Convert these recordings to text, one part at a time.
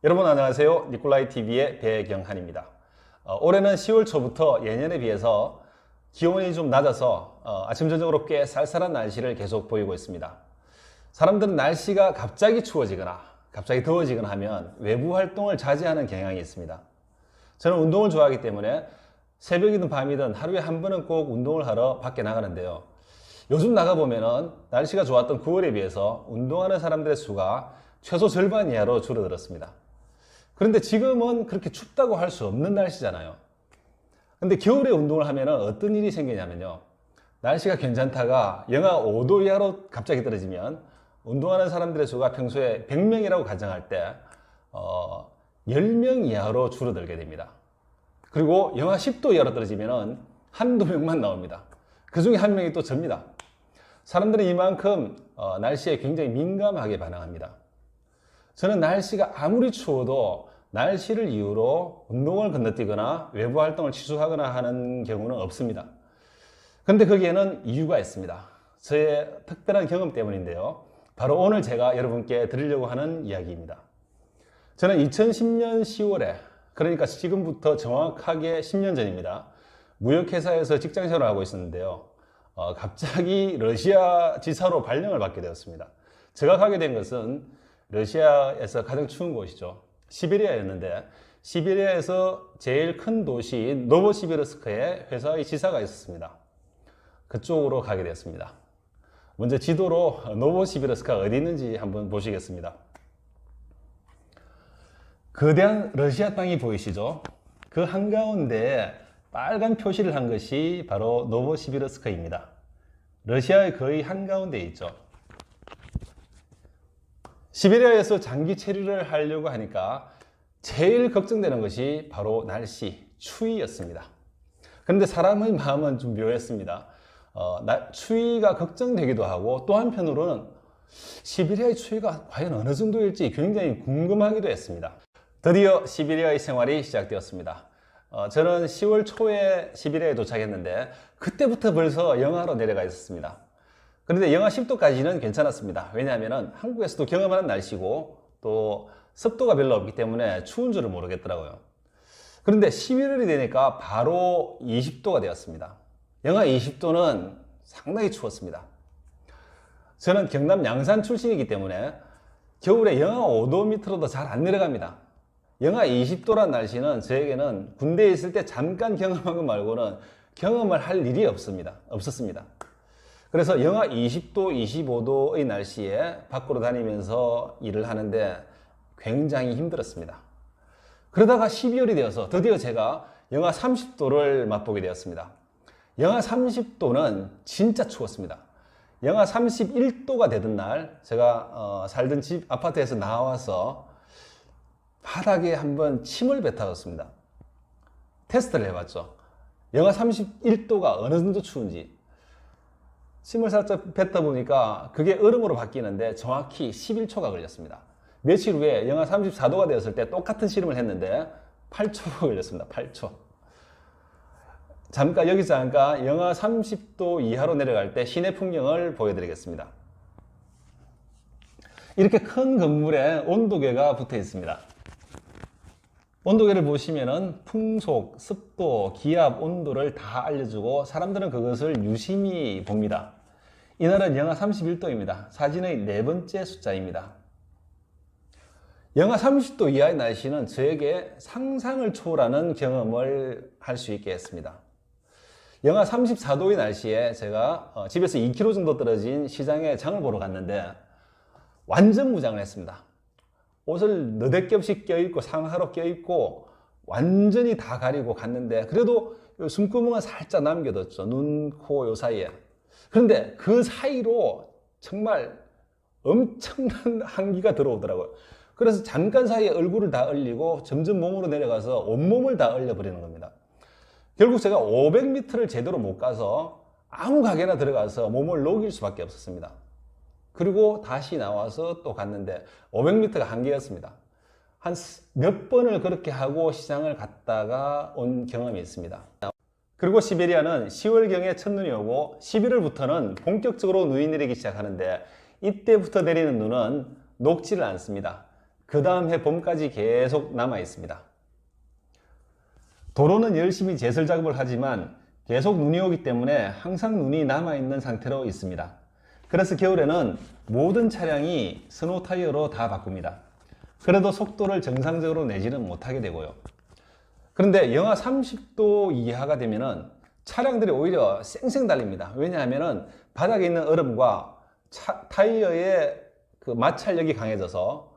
여러분 안녕하세요. 니콜라이TV의 배경한입니다. 올해는 10월 초부터 예년에 비해서 기온이 좀 낮아서 아침 저녁으로 꽤 쌀쌀한 날씨를 계속 보이고 있습니다. 사람들은 날씨가 갑자기 추워지거나 갑자기 더워지거나 하면 외부 활동을 자제하는 경향이 있습니다. 저는 운동을 좋아하기 때문에 새벽이든 밤이든 하루에 한 번은 꼭 운동을 하러 밖에 나가는데요. 요즘 나가보면은 날씨가 좋았던 9월에 비해서 운동하는 사람들의 수가 최소 절반 이하로 줄어들었습니다. 그런데 지금은 그렇게 춥다고 할 수 없는 날씨잖아요. 근데 겨울에 운동을 하면 어떤 일이 생기냐면요. 날씨가 괜찮다가 영하 5도 이하로 갑자기 떨어지면 운동하는 사람들의 수가 평소에 100명이라고 가정할 때 10명 이하로 줄어들게 됩니다. 그리고 영하 10도 이하로 떨어지면 한두 명만 나옵니다. 그 중에 한 명이 또 접니다. 사람들은 이만큼 날씨에 굉장히 민감하게 반응합니다. 저는 날씨가 아무리 추워도 날씨를 이유로 운동을 건너뛰거나 외부 활동을 취소하거나 하는 경우는 없습니다. 그런데 거기에는 이유가 있습니다. 저의 특별한 경험 때문인데요. 바로 오늘 제가 여러분께 드리려고 하는 이야기입니다. 저는 2010년 10월에, 그러니까 지금부터 정확하게 10년 전입니다. 무역회사에서 직장생활을 하고 있었는데요. 갑자기 러시아 지사로 발령을 받게 되었습니다. 제가 가게 된 것은 러시아에서 가장 추운 곳이죠. 시베리아였는데 시베리아에서 제일 큰 도시인 노보시비르스크에 회사의 지사가 있었습니다. 그쪽으로 가게 되었습니다. 먼저 지도로 노보시비르스크가 어디 있는지 한번 보시겠습니다. 거대한 러시아 땅이 보이시죠? 그 한가운데에 빨간 표시를 한 것이 바로 노보시비르스크입니다. 러시아의 거의 한가운데에 있죠. 시베리아에서 장기 체류를 하려고 하니까 제일 걱정되는 것이 바로 날씨, 추위였습니다. 그런데 사람의 마음은 좀 묘했습니다. 추위가 걱정되기도 하고 또 한편으로는 시베리아의 추위가 과연 어느 정도일지 굉장히 궁금하기도 했습니다. 드디어 시베리아의 생활이 시작되었습니다. 저는 10월 초에 시베리아에 도착했는데 그때부터 벌써 영하로 내려가 있었습니다. 그런데 영하 10도까지는 괜찮았습니다. 왜냐하면 한국에서도 경험하는 날씨고 또 습도가 별로 없기 때문에 추운 줄을 모르겠더라고요. 그런데 11월이 되니까 바로 20도가 되었습니다. 영하 20도는 상당히 추웠습니다. 저는 경남 양산 출신이기 때문에 겨울에 영하 5도 밑으로도 잘 안 내려갑니다. 영하 20도란 날씨는 저에게는 군대에 있을 때 잠깐 경험한 것 말고는 경험을 할 일이 없었습니다. 그래서 영하 20도, 25도의 날씨에 밖으로 다니면서 일을 하는데 굉장히 힘들었습니다. 그러다가 12월이 되어서 드디어 제가 영하 30도를 맛보게 되었습니다. 영하 30도는 진짜 추웠습니다. 영하 31도가 되던 날 제가 살던 집 아파트에서 나와서 바닥에 한번 침을 뱉어봤습니다. 테스트를 해봤죠. 영하 31도가 어느 정도 추운지. 침을 살짝 뱉다 보니까 그게 얼음으로 바뀌는데 정확히 11초가 걸렸습니다. 며칠 후에 영하 34도가 되었을 때 똑같은 실험을 했는데 8초가 걸렸습니다. 8초. 여기서 잠깐 영하 30도 이하로 내려갈 때 시내 풍경을 보여드리겠습니다. 이렇게 큰 건물에 온도계가 붙어 있습니다. 온도계를 보시면은 풍속, 습도, 기압, 온도를 다 알려주고 사람들은 그것을 유심히 봅니다. 이날은 영하 31도입니다. 사진의 네 번째 숫자입니다. 영하 30도 이하의 날씨는 저에게 상상을 초월하는 경험을 할 수 있게 했습니다. 영하 34도의 날씨에 제가 집에서 2km 정도 떨어진 시장에 장을 보러 갔는데 완전 무장을 했습니다. 옷을 너댓 겹씩 껴입고 상하로 껴입고 완전히 다 가리고 갔는데 그래도 숨구멍은 살짝 남겨뒀죠. 눈, 코 요 사이에. 그런데 그 사이로 정말 엄청난 한기가 들어오더라고요. 그래서 잠깐 사이에 얼굴을 다 얼리고 점점 몸으로 내려가서 온몸을 다 얼려버리는 겁니다. 결국 제가 500m를 제대로 못 가서 아무 가게나 들어가서 몸을 녹일 수밖에 없었습니다. 그리고 다시 나와서 또 갔는데 500m가 한계였습니다. 한 몇 번을 그렇게 하고 시장을 갔다가 온 경험이 있습니다. 그리고 시베리아는 10월경에 첫눈이 오고 11월부터는 본격적으로 눈이 내리기 시작하는데 이때부터 내리는 눈은 녹지를 않습니다. 그 다음 해 봄까지 계속 남아 있습니다. 도로는 열심히 제설 작업을 하지만 계속 눈이 오기 때문에 항상 눈이 남아 있는 상태로 있습니다. 그래서 겨울에는 모든 차량이 스노우 타이어로 다 바꿉니다. 그래도 속도를 정상적으로 내지는 못하게 되고요. 그런데 영하 30도 이하가 되면은 차량들이 오히려 쌩쌩 달립니다. 왜냐하면은 바닥에 있는 얼음과 타이어의 그 마찰력이 강해져서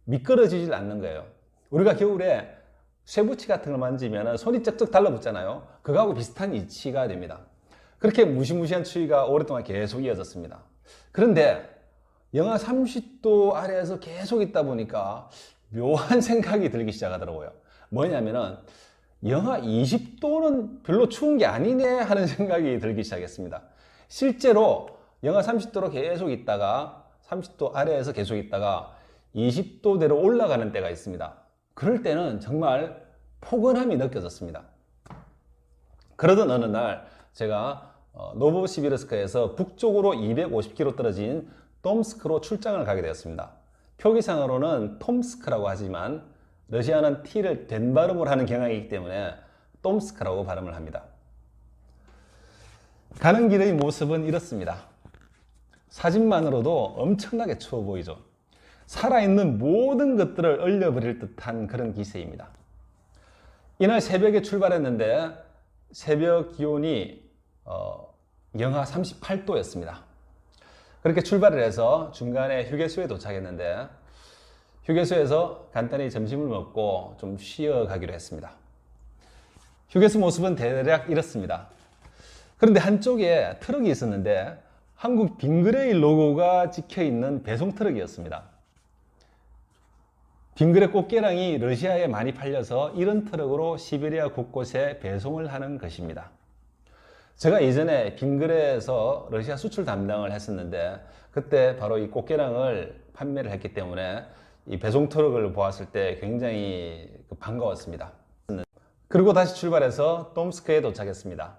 미끄러지질 않는 거예요. 우리가 겨울에 쇠붙이 같은 걸 만지면 손이 쩍쩍 달라붙잖아요. 그거하고 비슷한 이치가 됩니다. 그렇게 무시무시한 추위가 오랫동안 계속 이어졌습니다. 그런데 영하 30도 아래에서 계속 있다 보니까 묘한 생각이 들기 시작하더라고요. 뭐냐면은 영하 20도는 별로 추운 게 아니네 하는 생각이 들기 시작했습니다. 실제로 영하 30도로 계속 있다가 30도 아래에서 계속 있다가 20도대로 올라가는 때가 있습니다. 그럴 때는 정말 포근함이 느껴졌습니다. 그러던 어느 날 제가 노보시비르스크에서 북쪽으로 250km 떨어진 톰스크로 출장을 가게 되었습니다. 표기상으로는 톰스크라고 하지만 러시아는 T를 된 발음을 하는 경향이기 때문에 톰스크라고 발음을 합니다. 가는 길의 모습은 이렇습니다. 사진만으로도 엄청나게 추워 보이죠. 살아있는 모든 것들을 얼려버릴 듯한 그런 기세입니다. 이날 새벽에 출발했는데 새벽 기온이 영하 38도였습니다. 그렇게 출발을 해서 중간에 휴게소에 도착했는데 휴게소에서 간단히 점심을 먹고 좀 쉬어가기로 했습니다. 휴게소 모습은 대략 이렇습니다. 그런데 한쪽에 트럭이 있었는데 한국 빙그레이 로고가 찍혀있는 배송 트럭이었습니다. 빙그레 꽃게랑이 러시아에 많이 팔려서 이런 트럭으로 시베리아 곳곳에 배송을 하는 것입니다. 제가 예전에 빙그레에서 러시아 수출 담당을 했었는데 그때 바로 이 꽃게랑을 판매를 했기 때문에 이 배송 트럭을 보았을 때 굉장히 반가웠습니다. 그리고 다시 출발해서 톰스크에 도착했습니다.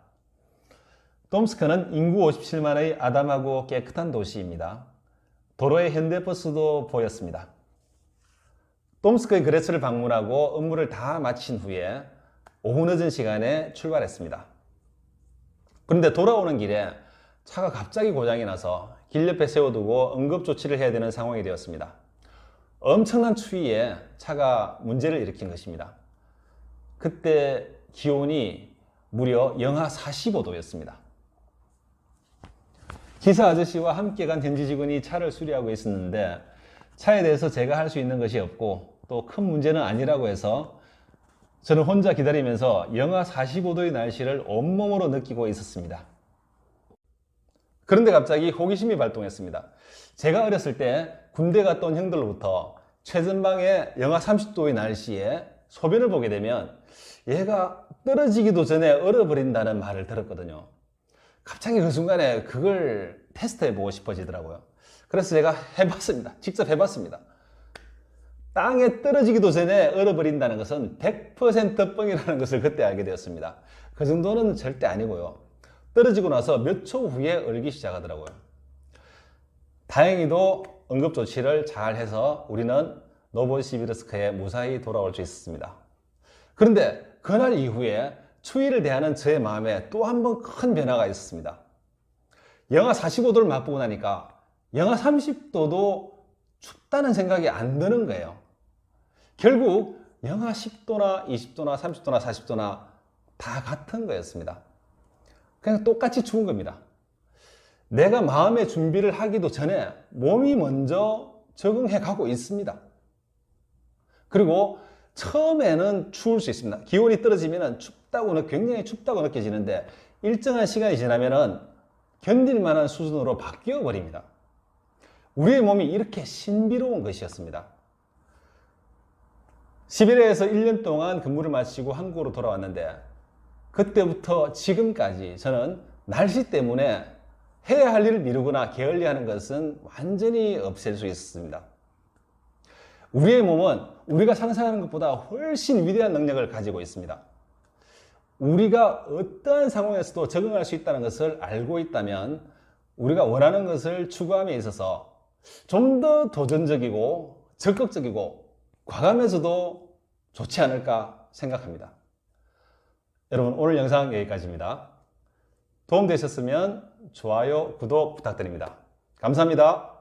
톰스크는 인구 57만의 아담하고 깨끗한 도시입니다. 도로에 현대버스도 보였습니다. 톰스크의 그레스를 방문하고 업무를 다 마친 후에 오후 늦은 시간에 출발했습니다. 그런데 돌아오는 길에 차가 갑자기 고장이 나서 길 옆에 세워두고 응급조치를 해야 되는 상황이 되었습니다. 엄청난 추위에 차가 문제를 일으킨 것입니다. 그때 기온이 무려 영하 45도였습니다. 기사 아저씨와 함께 간 현지 직원이 차를 수리하고 있었는데 차에 대해서 제가 할 수 있는 것이 없고 또 큰 문제는 아니라고 해서 저는 혼자 기다리면서 영하 45도의 날씨를 온몸으로 느끼고 있었습니다. 그런데 갑자기 호기심이 발동했습니다. 제가 어렸을 때 군대 갔다 온 형들로부터 최전방에 영하 30도의 날씨에 소변을 보게 되면 얘가 떨어지기도 전에 얼어버린다는 말을 들었거든요. 갑자기 그 순간에 그걸 테스트해보고 싶어지더라고요. 그래서 제가 해봤습니다. 직접 해봤습니다. 땅에 떨어지기도 전에 얼어버린다는 것은 100% 뻥이라는 것을 그때 알게 되었습니다. 그 정도는 절대 아니고요. 떨어지고 나서 몇 초 후에 얼기 시작하더라고요. 다행히도 응급조치를 잘 해서 우리는 노보시비르스크에 무사히 돌아올 수 있었습니다. 그런데 그날 이후에 추위를 대하는 저의 마음에 또 한 번 큰 변화가 있었습니다. 영하 45도를 맛보고 나니까 영하 30도도 춥다는 생각이 안 드는 거예요. 결국 영하 10도나 20도나 30도나 40도나 다 같은 거였습니다. 그냥 똑같이 추운 겁니다. 내가 마음의 준비를 하기도 전에 몸이 먼저 적응해 가고 있습니다. 그리고 처음에는 추울 수 있습니다. 기온이 떨어지면 굉장히 춥다고 느껴지는데 일정한 시간이 지나면 견딜 만한 수준으로 바뀌어 버립니다. 우리의 몸이 이렇게 신비로운 것이었습니다. 시베리아에서 1년 동안 근무를 마치고 한국으로 돌아왔는데 그때부터 지금까지 저는 날씨 때문에 해야 할 일을 미루거나 게을리하는 것은 완전히 없앨 수 있었습니다. 우리의 몸은 우리가 상상하는 것보다 훨씬 위대한 능력을 가지고 있습니다. 우리가 어떠한 상황에서도 적응할 수 있다는 것을 알고 있다면 우리가 원하는 것을 추구함에 있어서 좀 더 도전적이고 적극적이고 과감해서도 좋지 않을까 생각합니다. 여러분, 오늘 영상 여기까지입니다. 도움되셨으면 좋아요, 구독 부탁드립니다. 감사합니다.